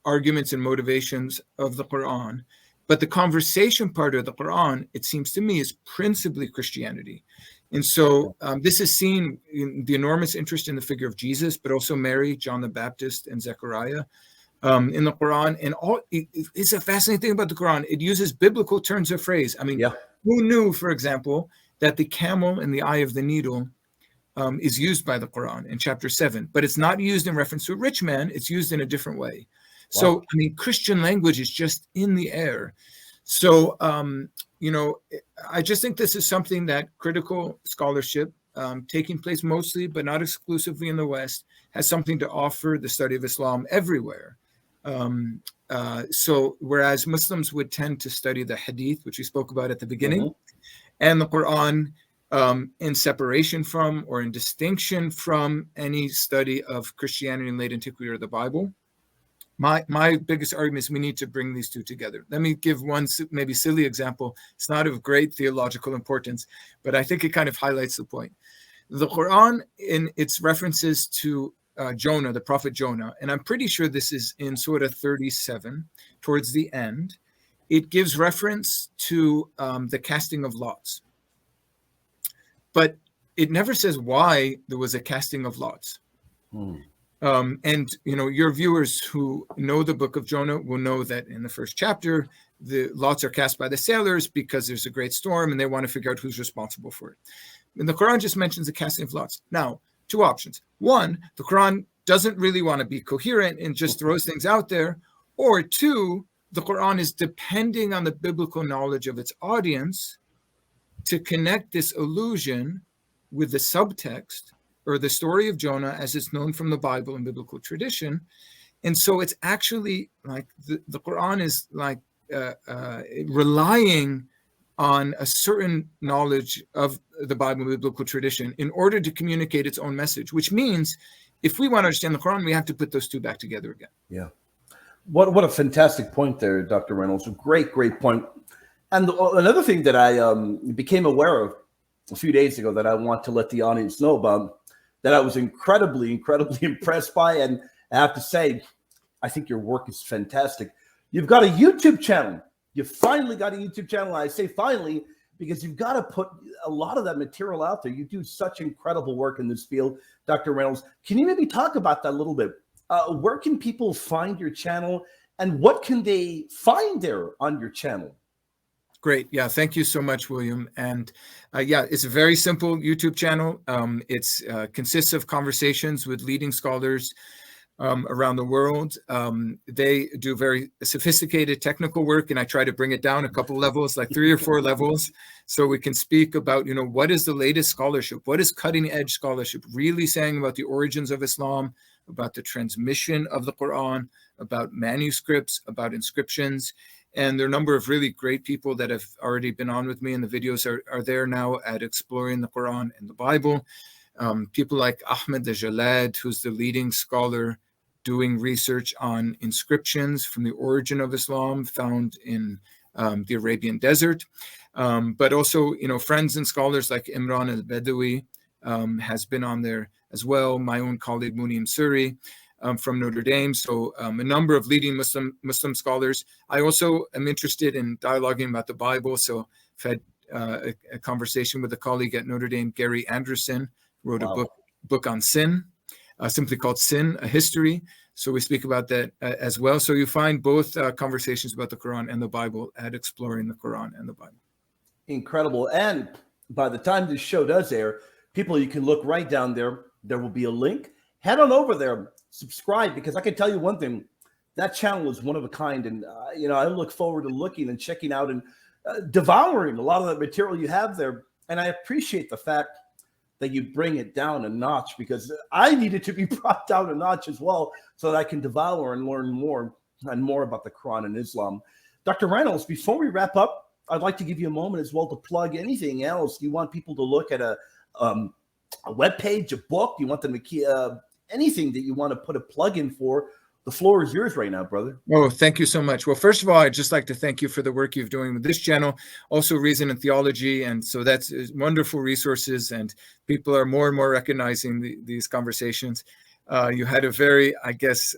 arguments and motivations of the Quran. But the conversation part of the Quran, it seems to me, is principally Christianity. And so this is seen in the enormous interest in the figure of Jesus, but also Mary, John the Baptist, and Zechariah in the Quran. And it's a fascinating thing about the Quran. It uses biblical turns of phrase. I mean, who knew, for example, that the camel in the eye of the needle is used by the Quran in chapter 7, but it's not used in reference to a rich man. It's used in a different way. Wow. So, I mean, Christian language is just in the air. So, I just think this is something that critical scholarship, taking place mostly, but not exclusively in the West, has something to offer the study of Islam everywhere. So, whereas Muslims would tend to study the Hadith, which we spoke about at the beginning, mm-hmm. and the Quran in separation from or in distinction from any study of Christianity in late antiquity or the Bible. My biggest argument is we need to bring these two together. Let me give one maybe silly example. It's not of great theological importance, but I think it kind of highlights the point. The Quran, in its references to Jonah, the prophet Jonah, and I'm pretty sure this is in Surah 37, towards the end, it gives reference to the casting of lots. But it never says why there was a casting of lots. And your viewers who know the book of Jonah will know that in the first chapter, the lots are cast by the sailors because there's a great storm and they want to figure out who's responsible for it. And the Quran just mentions the casting of lots. Now, two options. One, the Quran doesn't really want to be coherent and just throws things out there. Or two, the Quran is depending on the biblical knowledge of its audience to connect this allusion with the subtext or the story of Jonah as it's known from the Bible and biblical tradition. And so it's actually like the Quran is like relying on a certain knowledge of the Bible and biblical tradition in order to communicate its own message, which means if we want to understand the Quran, we have to put those two back together again. Yeah. What a fantastic point there, Dr. Reynolds. A great point. And another thing that I became aware of a few days ago that I want to let the audience know about, that I was incredibly impressed by, and I have to say, I think your work is fantastic. You've got a YouTube channel. You finally got a YouTube channel. I say finally because you've got to put a lot of that material out there. You do such incredible work in this field, Dr. Reynolds. Can you maybe talk about that a little bit? Where can people find your channel, and what can they find there on your channel? Great. Yeah. Thank you so much, William. And yeah, it's a very simple YouTube channel. It's consists of conversations with leading scholars around the world. They do very sophisticated technical work, and I try to bring it down a couple levels, like 3 or 4 levels, so we can speak about, you know, what is the latest scholarship? What is cutting edge scholarship really saying about the origins of Islam, about the transmission of the Qur'an, about manuscripts, about inscriptions. And there are a number of really great people that have already been on with me, and the videos are there now at Exploring the Qur'an and the Bible. People like Ahmed Jalad, who's the leading scholar doing research on inscriptions from the origin of Islam found in the Arabian desert. But also, you know, friends and scholars like Imran al-Badawi has been on there as well. My own colleague Munim Suri from Notre Dame. So a number of leading Muslim scholars. I also am interested in dialoguing about the Bible. So I've had a conversation with a colleague at Notre Dame, Gary Anderson, wrote a book on sin, simply called Sin, a History. So we speak about that as well. So you find both conversations about the Quran and the Bible at Exploring the Quran and the Bible. Incredible. And by the time this show does air, people, you can look right down there. There will be a link. Head on over there, subscribe, because I can tell you one thing, that channel is one of a kind. And, you know, I look forward to looking and checking out and devouring a lot of the material you have there. And I appreciate the fact that you bring it down a notch, because I needed to be brought down a notch as well so that I can devour and learn more and more about the Quran and Islam. Dr. Reynolds, before we wrap up, I'd like to give you a moment as well to plug anything else. Do you want people to look at a webpage, a book? Do you want them to anything that you want to put a plug in for? The floor is yours right now, brother. Oh, thank you so much. Well, first of all, I'd just like to thank you for the work you're doing with this channel, also Reason and Theology. And so that's wonderful resources, and people are more and more recognizing these conversations. You had a very, I guess,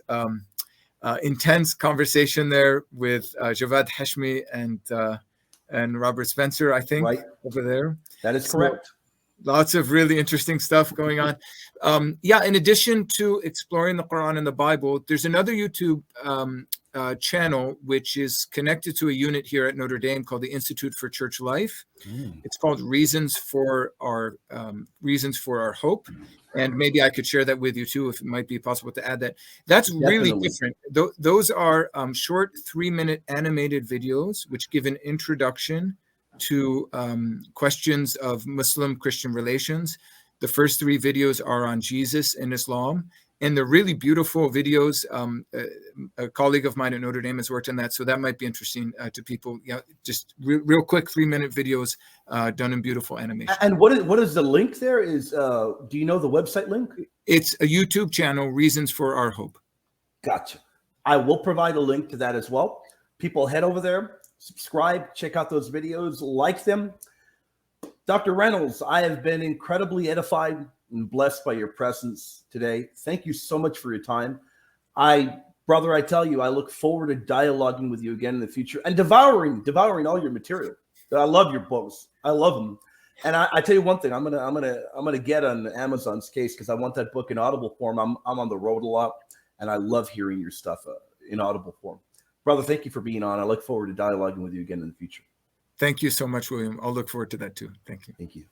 intense conversation there with Javad Hashmi and Robert Spencer, I think, right over there. That is correct. Lots of really interesting stuff going on. Yeah, in addition to Exploring the Quran and the Bible, there's another YouTube channel which is connected to a unit here at Notre Dame called the Institute for Church Life. It's called Reasons for Our Hope. And maybe I could share that with you too, if it might be possible to add that. That's really different. Those are short 3-minute animated videos which give an introduction to questions of Muslim-Christian relations. The first 3 videos are on Jesus and Islam, and they're really beautiful videos. A colleague of mine at Notre Dame has worked on that, so that might be interesting to people. Yeah, just real quick 3-minute videos done in beautiful animation. And what is the link there? Is do you know the website link? It's a YouTube channel, Reasons for Our Hope. Gotcha. I will provide a link to that as well. People head over there, subscribe, check out those videos, like them. Dr. Reynolds, I have been incredibly edified and blessed by your presence today. Thank you so much for your time. Brother, I tell you, I look forward to dialoguing with you again in the future and devouring all your material. I love your books. I love them. And I tell you one thing, I'm gonna get on Amazon's case, because I want that book in audible form. I'm on the road a lot, and I love hearing your stuff in audible form. Brother, thank you for being on. I look forward to dialoguing with you again in the future. Thank you so much, William. I'll look forward to that too. Thank you. Thank you.